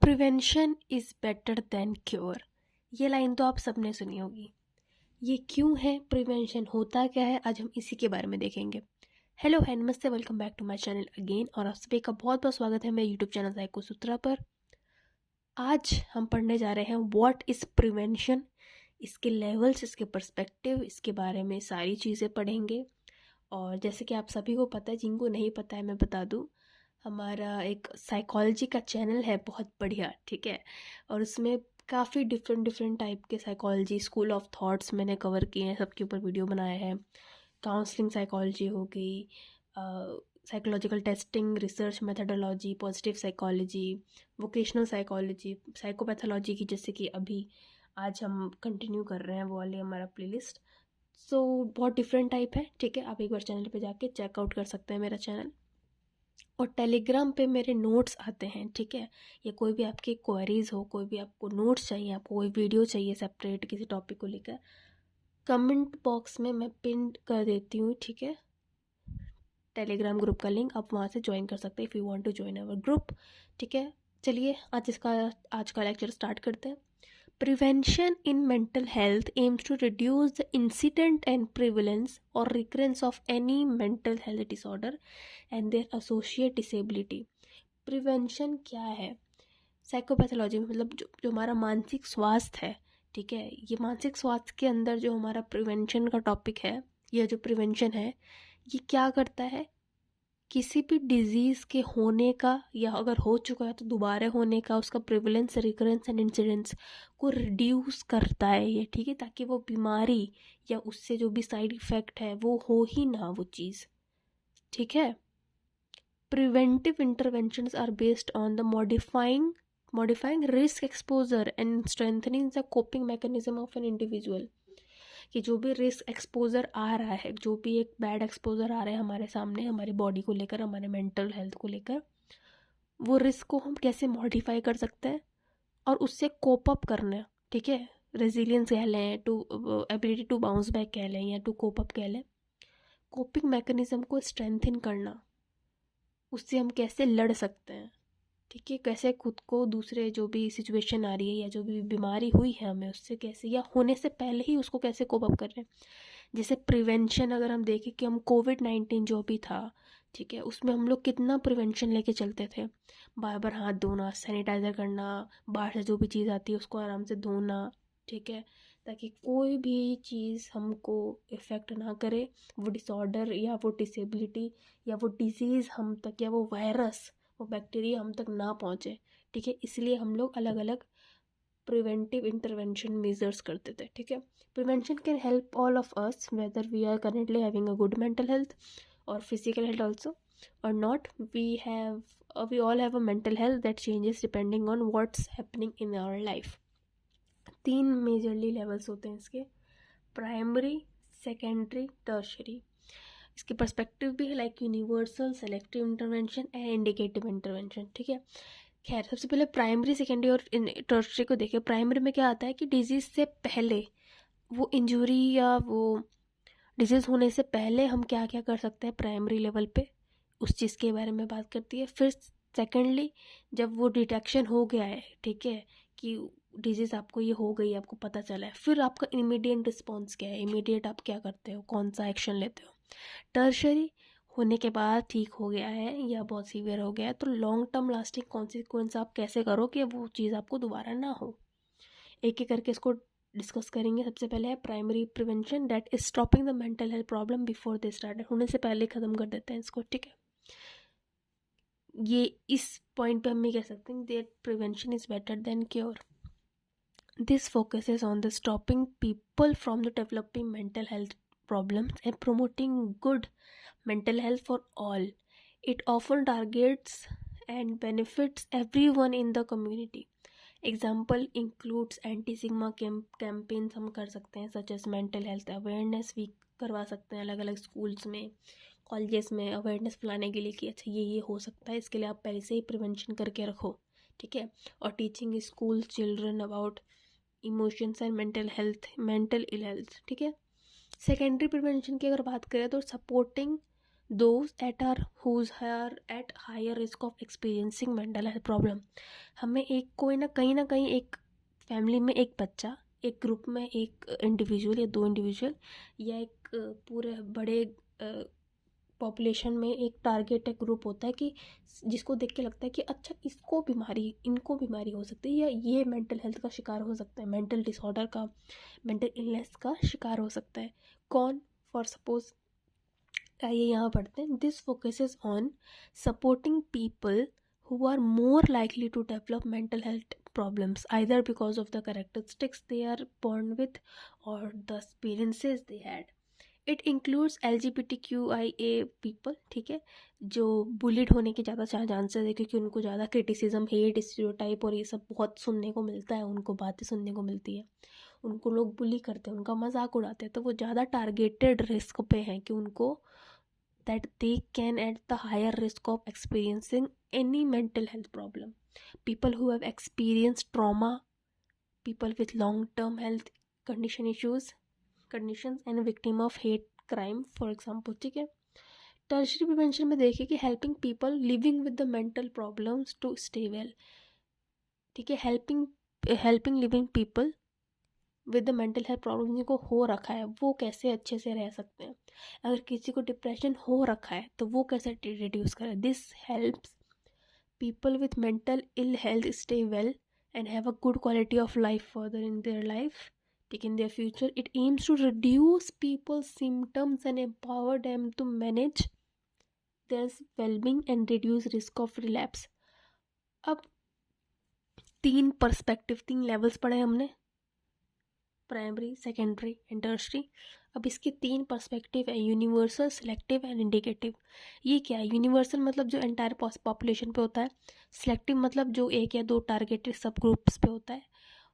Prevention is better than cure. ये line तो आप सबने सुनी होगी। ये क्यों है, प्रिवेंशन होता क्या है, आज हम इसी के बारे में देखेंगे। हेलो है, नमस्ते, welcome back to my channel again. और आप सभी का बहुत बहुत स्वागत है मेरे यूट्यूब चैनल साइको सूत्रा पर। आज हम पढ़ने जा रहे हैं व्हाट इज़ प्रिवेंशन, इसके लेवल्स, इसके पर्सपेक्टिव, इसके बारे में सारी चीज़ें पढ़ेंगे। और जैसे कि आप सभी को पता है, जिनको नहीं पता है मैं बता दूं, हमारा एक साइकोलॉजी का चैनल है बहुत बढ़िया, ठीक है। और उसमें काफ़ी डिफरेंट डिफरेंट टाइप के साइकोलॉजी, स्कूल ऑफ थॉट्स मैंने कवर किए हैं, सबके ऊपर वीडियो बनाया है। काउंसलिंग साइकोलॉजी हो गई, psychological testing, research methodology, positive psychology, vocational psychology, psychopathology की, जैसे कि अभी आज हम कंटिन्यू कर रहे हैं वो वाली हमारा प्लेलिस्ट। सो बहुत डिफरेंट टाइप है, ठीक है। आप एक बार चैनल पे जाके चेकआउट कर सकते हैं मेरा चैनल। और टेलीग्राम पे मेरे नोट्स आते हैं, ठीक है। या कोई भी आपकी क्वेरीज हो, कोई भी आपको नोट्स चाहिए, आपको कोई वीडियो चाहिए सेपरेट किसी टॉपिक को लेकर, कमेंट बॉक्स में मैं पिन कर देती हूँ, ठीक है। टेलीग्राम ग्रुप का लिंक, आप वहाँ से ज्वाइन कर सकते हैं if you want to join our group, ठीक है। चलिए आज का लेक्चर स्टार्ट करते हैं। Prevention in mental health aims to reduce the incidence and prevalence or recurrence of any mental health disorder and their associated disability. Prevention क्या है? Psychopathology में मतलब जो हमारा मानसिक स्वास्थ्य है, ठीक है। ये मानसिक स्वास्थ्य के अंदर जो हमारा प्रिवेंशन का टॉपिक है, यह जो प्रिवेंशन है, ये क्या करता है? किसी भी डिजीज़ के होने का, या अगर हो चुका है तो दोबारा होने का, उसका प्रिवलेंस, रिकरेंस एंड इंसिडेंस को रिड्यूस करता है ये, ठीक है। ताकि वो बीमारी या उससे जो भी साइड इफ़ेक्ट है वो हो ही ना वो चीज़, ठीक है। Preventive interventions are based on the modifying risk exposure and strengthening the coping mechanism of an individual. कि जो भी रिस्क एक्सपोजर आ रहा है, जो भी एक बैड एक्सपोजर आ रहा है हमारे सामने, हमारी बॉडी को लेकर, हमारे मेंटल हेल्थ को लेकर, वो रिस्क को हम कैसे मॉडिफाई कर सकते हैं और उससे कोप अप करना, ठीक है। रेजिलियंस कह लें, to ability to bounce back कह लें, या टू कोप अप कह लें। कोपिंग मैकेनिज्म को स्ट्रेंथन करना, उससे हम कैसे लड़ सकते हैं, ठीक है। कैसे खुद को दूसरे जो भी सिचुएशन आ रही है या जो भी बीमारी हुई है हमें, उससे कैसे, या होने से पहले ही उसको कैसे कोप अप कर रहे हैं। जैसे प्रिवेंशन अगर हम देखें कि हम कोविड-19 जो भी था, ठीक है, उसमें हम लोग कितना प्रिवेंशन लेके चलते थे। बार बार हाथ धोना, सैनिटाइज़र करना, बाहर से जो भी चीज़ आती है उसको आराम से धोना, ठीक है। ताकि कोई भी चीज़ हमको इफ़ेक्ट ना करे, वो डिसऑर्डर या वो डिसेबिलिटी या वो डिजीज़ हम तक, या वो वायरस, वो बैक्टीरिया हम तक ना पहुँचे, ठीक है। इसलिए हम लोग अलग अलग प्रिवेंटिव इंटरवेंशन मेजर्स करते थे, ठीक है। Prevention can help all of us whether we are currently having a good mental health और फिजिकल हेल्थ ऑल्सो और not. We all have a mental health that changes depending on what's happening in our life. 3 majorly levels होते हैं इसके, primary, secondary, tertiary. इसके perspective भी है, like universal, selective intervention and indicative intervention, ठीक है। खैर, सबसे पहले प्राइमरी, सेकेंडरी और टर्शरी को देखें। प्राइमरी में क्या आता है कि डिजीज़ से पहले, वो इंजरी या वो डिजीज़ होने से पहले हम क्या क्या कर सकते हैं प्राइमरी लेवल पे, उस चीज़ के बारे में बात करती है। फिर सेकेंडली, जब वो डिटेक्शन हो गया है, ठीक है, कि डिजीज़ आपको ये हो गई, आपको पता चला है, फिर आपका इमीडिएट रिस्पॉन्स क्या है, इमीडिएट आप क्या करते हो, कौन सा एक्शन लेते हो। टर्शरी, होने के बाद ठीक हो गया है या बहुत सीवियर हो गया है, तो लॉन्ग टर्म लास्टिंग कॉन्सिक्वेंस आप कैसे करो कि वो चीज़ आपको दोबारा ना हो। एक एक करके इसको डिस्कस करेंगे। सबसे पहले है primary prevention, that is stopping the mental health problem before they start. होने से पहले ख़त्म कर देते हैं इसको, ठीक है। ये इस पॉइंट पे हम ये कह सकते हैं that prevention is better than cure. This focuses on the stopping people from the developing mental health problems and promoting good mental health for all. It often targets and benefits everyone in the community. Example includes anti-stigma campaigns हम कर सकते हैं, such as mental health awareness week करवा सकते हैं अलग अलग schools में, कॉलेजेस में, अवेयरनेस फैलाने के लिए कि अच्छा ये हो सकता है, इसके लिए आप पहले से ही प्रिवेंशन करके रखो, ठीक है। और teaching school children about emotions and mental ill health, ठीक है। सेकेंडरी प्रिवेंशन की अगर बात करें तो supporting those who are at higher risk of experiencing mental health problem। हमें एक कोई ना कहीं एक फैमिली में एक बच्चा, एक ग्रुप में एक इंडिविजुअल या दो इंडिविजुअल, या एक पूरे बड़े पॉपुलेशन में एक टारगेट ग्रुप होता है कि जिसको देख के लगता है कि अच्छा इनको बीमारी हो सकती है, या ये मेंटल हेल्थ का शिकार हो सकता है, मेंटल डिसऑर्डर का, मेंटल इलनेस का शिकार हो सकता है। कौन? फॉर सपोज आइए यहाँ पढ़ते हैं। This focuses on supporting people who are more likely to develop mental health problems either because of the characteristics they are born with or the experiences they had। It includes LGBTQIA people, ठीक है, जो bullied होने के ज़्यादा chances है क्योंकि उनको ज़्यादा क्रिटिसिज्म, हेट, स्टीरियोटाइप और ये सब बहुत सुनने को मिलता है, उनको बातें सुनने को मिलती है, उनको लोग बुली करते हैं, उनका मजाक उड़ाते हैं, तो वो ज़्यादा टारगेटेड रिस्क पे हैं कि उनको that they can at the higher risk of experiencing any mental health problem। People who have experienced trauma, people with long term health conditions and victim of hate crime for example, ठीक है। Tertiary prevention में देखिए कि helping people living with the mental problems to stay well, ठीक है, helping living people with the mental health problem जिनको हो रखा है वो कैसे अच्छे से रह सकते हैं। अगर किसी को डिप्रेशन हो रखा है तो वो कैसे रिड्यूस करें। This helps people with mental ill health stay well and have a good quality of life further in their life, take in their future। It aims to reduce people's symptoms and empower them to manage their well-being and reduce risk of relapse। अब 3 perspective, 3 levels पढ़े हमने, primary, secondary and tertiary. अब इसके 3 perspective है, universal, selective and indicative. ये क्या है? Universal मतलब जो एंटायर पॉपुलेशन पे होता है, सिलेक्टिव मतलब जो 1 या 2 टारगेटेड सब ग्रुप्स पे होता है,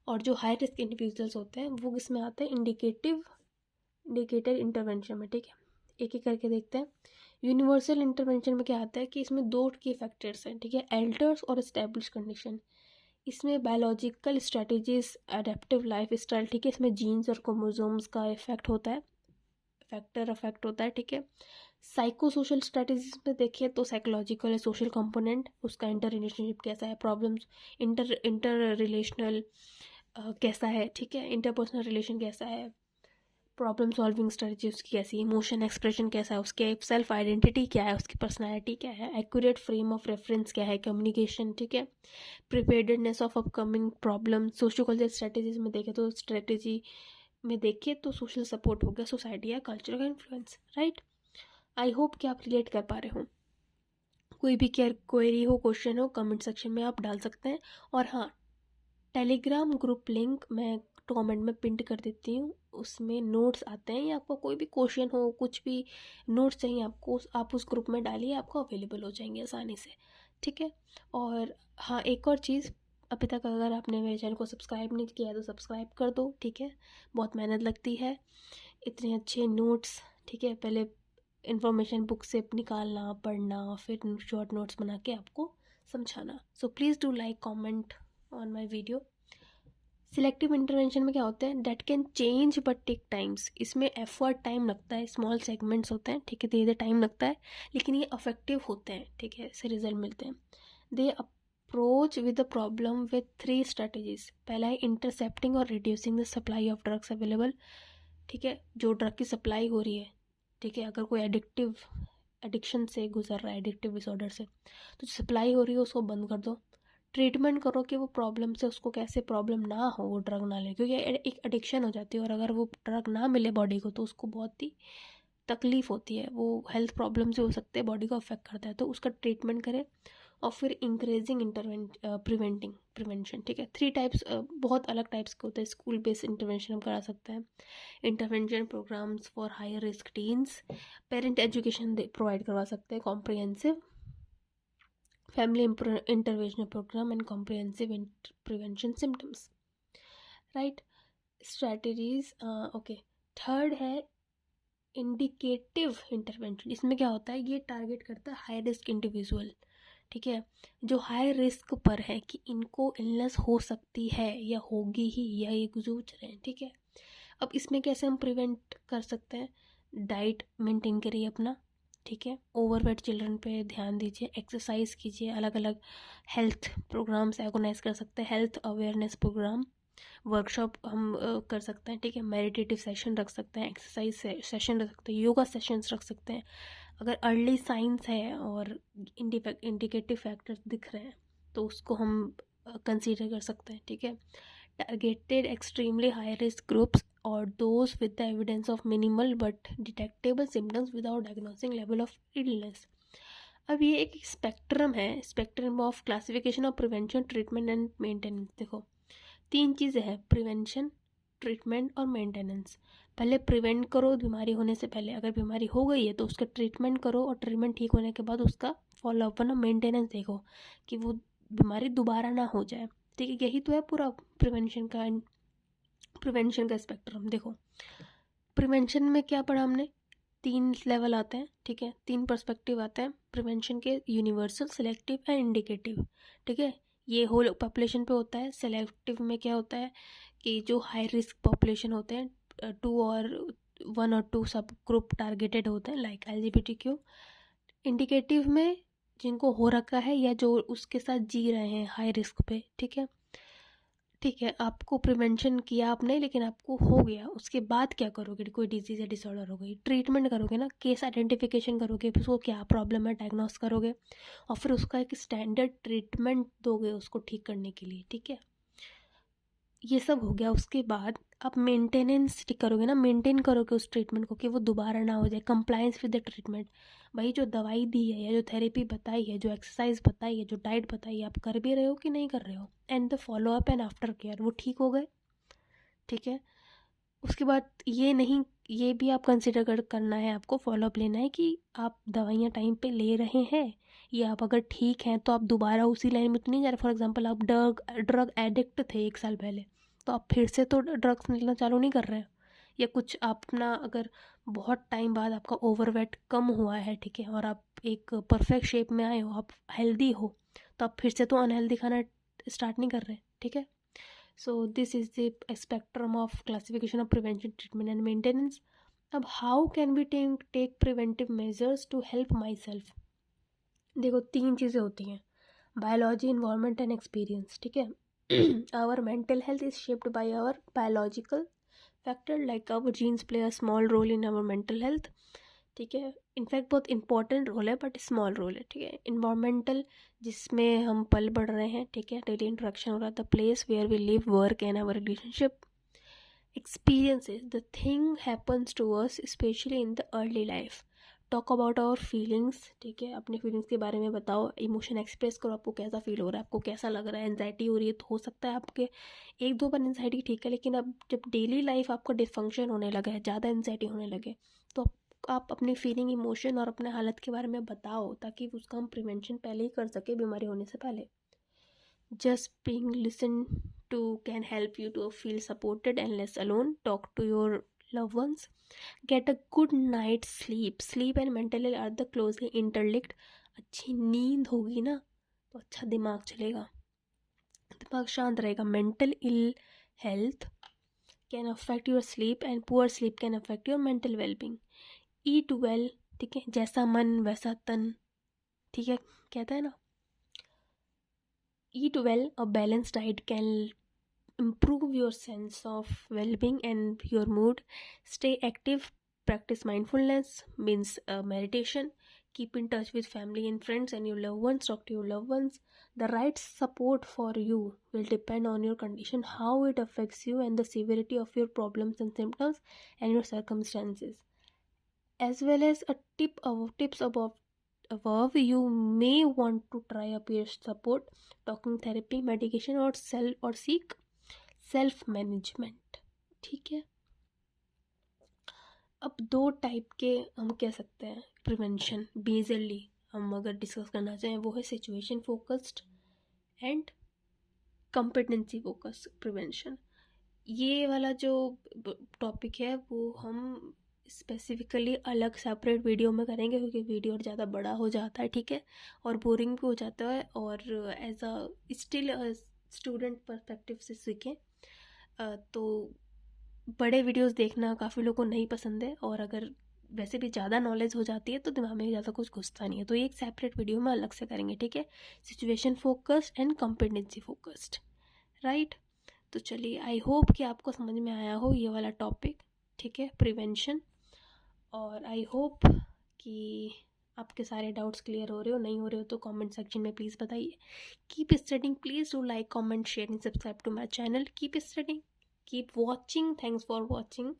और जो हाई रिस्क इंडिविजुअल्स होते हैं वो इसमें आते हैं इंडिकेटर इंटरवेंशन में, ठीक है। एक एक करके देखते हैं। यूनिवर्सल इंटरवेंशन में क्या आता है कि इसमें 2 की फैक्टर्स हैं, ठीक है, एल्डर्स और एस्टेब्लिश कंडीशन। इसमें biological strategies, adaptive life style, ठीक है, इसमें जीन्स और क्रोमोसोम्स का इफेक्ट होता है, ठीक है। साइको सोशल स्ट्रेटजीज में देखिए तो साइकोलॉजिकल या सोशल कंपोनेंट, उसका इंटर रिलेशनशिप कैसा है, प्रॉब्लम्स इंटर रिलेशनल कैसा है, ठीक है, इंटरपर्सनल रिलेशन कैसा है, प्रॉब्लम सॉल्विंग स्ट्रेटजी उसकी कैसी, इमोशन एक्सप्रेशन कैसा है, उसके सेल्फ आइडेंटिटी क्या है, उसकी पर्सनैलिटी क्या है, एक्यूरेट फ्रेम ऑफ रेफरेंस क्या है, कम्युनिकेशन, ठीक है, preparedness of upcoming problem. Social culture strategies में देखें तो सोशल सपोर्ट हो गया, सोसाइटी या कल्चर का इन्फ्लुएंस, राइट। आई होप कि आप रिलेट कर पा रहे हो। कोई भी क्वेरी हो, क्वेश्चन हो, कमेंट सेक्शन में आप डाल सकते हैं। और हाँ, टेलीग्राम ग्रुप लिंक मैं कमेंट में पिन कर देती हूँ, उसमें नोट्स आते हैं, या आपका कोई भी क्वेश्चन हो, कुछ भी नोट्स चाहिए आपको, आप उस ग्रुप में डालिए, आपको अवेलेबल हो जाएंगे आसानी से, ठीक है। और हाँ, एक और चीज़, अभी तक अगर आपने मेरे चैनल को सब्सक्राइब नहीं किया है तो सब्सक्राइब कर दो, ठीक है, बहुत मेहनत लगती है, इतने अच्छे नोट्स, ठीक है, पहले इन्फॉर्मेशन बुक से निकालना, पढ़ना, फिर शॉर्ट नोट्स बना के आपको समझाना। So please do like, comment on my video. Selective intervention में क्या होता है, that can change but take times. इसमें एफर्ट टाइम लगता है, स्मॉल सेगमेंट्स होते हैं, ठीक है, धीरे टाइम लगता है, लेकिन ये अफेक्टिव होते हैं, ठीक है, इससे रिजल्ट मिलते हैं। They approach with the problem with 3 strategies. पहला है इंटरसेप्टिंग और reducing the supply of drugs available, ठीक है, जो ड्रग की सप्लाई हो रही है, ठीक है, अगर कोई एडिक्शन से गुजर रहा है, एडिक्टिव डिसऑर्डर से, तो सप्लाई हो रही है उसको बंद कर दो। ट्रीटमेंट करो कि वो प्रॉब्लम से उसको कैसे प्रॉब्लम ना हो, वो ड्रग ना ले, क्योंकि एक एडिक्शन हो जाती है और अगर वो ड्रग ना मिले बॉडी को तो उसको बहुत ही तकलीफ होती है, वो हेल्थ प्रॉब्लम से हो सकते हैं, बॉडी को अफेक्ट करता है, तो उसका ट्रीटमेंट करें। और फिर इंक्रीजिंग प्रिवेंशन, ठीक है। 3 टाइप्स, बहुत अलग टाइप्स के होते हैं। स्कूल बेस्ड इंटरवेंशन हम करा सकते हैं, intervention programs for higher risk teens, parent education provide करवा सकते हैं, comprehensive family intervention program and comprehensive prevention symptoms, right. Strategies, okay. Third है इंडिकेटिव इंटरवेंशन। इसमें क्या होता है, ये टारगेट करता है हाई रिस्क इंडिविजुअल, ठीक है, जो हाई रिस्क पर है कि इनको इलनेस हो सकती है या होगी ही, या ये जूझ रहे हैं, ठीक है। अब इसमें कैसे हम प्रिवेंट कर सकते हैं, डाइट मेंटेन करिए अपना, ठीक है। ओवरवेट चिल्ड्रन पे ध्यान दीजिए, एक्सरसाइज कीजिए, अलग अलग हेल्थ प्रोग्राम्स ऑर्गेनाइज कर सकते हैं, हेल्थ अवेयरनेस प्रोग्राम, वर्कशॉप हम कर सकते हैं, ठीक है। मेडिटेटिव सेशन रख सकते हैं, एक्सरसाइज सेशन रख सकते हैं, योगा सेशंस रख सकते हैं। अगर अर्ली साइंस है और इंडिकेटिव फैक्टर्स दिख रहे हैं तो उसको हम कंसीडर कर सकते हैं, ठीक है। Targeted extremely high risk groups और those with the evidence of minimal but detectable symptoms without diagnosing level of illness. अब ये एक स्पेक्ट्रम है, spectrum of classification of prevention, treatment and maintenance. देखो 3 चीज़ें हैं, प्रिवेंशन, ट्रीटमेंट और मेंटेनेंस। पहले प्रिवेंट करो बीमारी होने से पहले, अगर बीमारी हो गई है तो उसका ट्रीटमेंट करो और ट्रीटमेंट ठीक होने के बाद उसका फॉलोअप और मेंटेनेंस देखो कि वो बीमारी दोबारा ना हो जाए, ठीक है। यही तो है पूरा प्रिवेंशन का स्पेक्ट्रम। देखो प्रिवेंशन में क्या पढ़ा हमने, 3 लेवल आते हैं, ठीक है, 3 पर्सपेक्टिव आते हैं प्रिवेंशन के, यूनिवर्सल, सिलेक्टिव एंड इंडिकेटिव, ठीक है। ये होल पॉपुलेशन पे होता है। सिलेक्टिव में क्या होता है कि जो हाई रिस्क पॉपुलेशन होते हैं, 1 और 2 सब ग्रुप टारगेटेड होते हैं, लाइक LGBTQ। इंडिकेटिव में जिनको हो रखा है या जो उसके साथ जी रहे हैं हाई रिस्क पे, ठीक है। ठीक है, आपको प्रिवेंशन किया आपने, लेकिन आपको हो गया, उसके बाद क्या करोगे, कोई डिजीज़ या डिसऑर्डर हो गई, ट्रीटमेंट करोगे ना, केस आइडेंटिफिकेशन करोगे, फिर उसको क्या प्रॉब्लम है डायग्नोस करोगे और फिर उसका एक स्टैंडर्ड ट्रीटमेंट दोगे उसको ठीक करने के लिए, ठीक है। ये सब हो गया, उसके बाद आप मेंटेनेंस करोगे ना, मेंटेन करोगे उस ट्रीटमेंट को कि वो दोबारा ना हो जाए, कंप्लायंस विद द ट्रीटमेंट। भाई जो दवाई दी है या जो थेरेपी बताई है, जो एक्सरसाइज बताई है, जो डाइट बताई है, आप कर भी रहे हो कि नहीं कर रहे हो, and the follow up and after care, वो ठीक हो गए, ठीक है। उसके बाद ये नहीं, ये भी आप कंसिडर करना है, आपको फॉलोअप लेना है कि आप दवाइयाँ टाइम पे ले रहे हैं, या आप अगर ठीक हैं तो आप दोबारा उसी लाइन में तो नहीं जा रहे। फॉर एग्जांपल आप ड्रग एडिक्ट थे 1 साल पहले, तो आप फिर से तो ड्रग्स लेना चालू नहीं कर रहे हो। या कुछ आप अपना, अगर बहुत टाइम बाद आपका ओवरवेट कम हुआ है, ठीक है, और आप एक परफेक्ट शेप में आए हो, आप हेल्दी हो, तो आप फिर से तो अनहेल्दी खाना स्टार्ट नहीं कर रहे, ठीक है। So this is the spectrum of classification of prevention, treatment and maintenance. अब how can we take preventive measures to help myself? देखो 3 चीज़ें होती हैं, बायोलॉजी, इन्वायरमेंट एंड एक्सपीरियंस, ठीक है। Our mental health is shaped by our biological factor, like our genes play a small role in our mental health, ठीक है। In fact बहुत important role है बट स्मॉल रोल है, ठीक है। इन्वायरमेंटल, जिसमें हम पल बढ़ रहे हैं, ठीक है, डेली इंटरेक्शन हो रहा है, the place where we live, work and our relationship. Experiences, the thing happens to us specially in the early life. Talk about our feelings, ठीक है, अपने फीलिंग्स के बारे में बताओ, इमोशन एक्सप्रेस करो, आपको कैसा फील हो रहा है, आपको कैसा लग रहा है, एंजाइटी हो रही है तो हो सकता है आपके 1-2 बार एंजाइटी ठीक है, लेकिन अब जब डेली लाइफ आपका डिसफंक्शन होने लगा है, ज़्यादा एंजाइटी होने लगे, तो आप अपनी फीलिंग, इमोशन और अपने हालत के बारे में बताओ, ताकि उसका हम प्रिवेंशन पहले ही कर सके बीमारी होने से पहले। Just being listened to can help you to feel supported and less alone. Talk to your loved ones. Get a good night's sleep. Sleep and mental health are the closely interlinked. अच्छी नींद होगी ना तो अच्छा दिमाग चलेगा, दिमाग शांत रहेगा। Mental ill health can affect your sleep and poor sleep can affect your mental wellbeing. Eat well, ठीक है, जैसा मन वैसा तन, ठीक है, कहता है ना। Eat well, a balanced diet can improve your sense of well-being and your mood. Stay active, practice mindfulness, means meditation. Keep in touch with family and friends and your loved ones. Talk to your loved ones. The right support for you will depend on your condition, how it affects you, and the severity of your problems and symptoms and your circumstances. As well as a tips above, you may want to try a peer support, talking therapy, medication or seek self management, ठीक है। अब 2 type के हम कह सकते हैं prevention Bazley, हम अगर डिस्कस करना चाहें वो है situation focused and competency focused prevention. ये वाला जो टॉपिक है वो हम स्पेसिफिकली अलग सेपरेट वीडियो में करेंगे, क्योंकि वीडियो ज़्यादा बड़ा हो जाता है, ठीक है, और बोरिंग भी हो जाता है, और as a still student perspective से सीखें तो बड़े वीडियोस देखना काफ़ी लोगों को नहीं पसंद है, और अगर वैसे भी ज़्यादा नॉलेज हो जाती है तो दिमाग में ज़्यादा कुछ घुसता नहीं है, तो ये एक सेपरेट वीडियो में अलग से करेंगे, ठीक है। Situation focused and competency focused, right. तो चलिए, आई होप कि आपको समझ में आया हो ये वाला टॉपिक, ठीक है, प्रिवेंशन। और आई होप कि आपके सारे डाउट्स क्लियर हो रहे हो, नहीं हो रहे हो तो कमेंट सेक्शन में प्लीज़ बताइए। Keep studying, please do like, comment, share and subscribe to my channel. Keep studying, keep watching, thanks for watching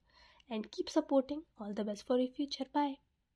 and keep supporting. All the best for your future. Bye.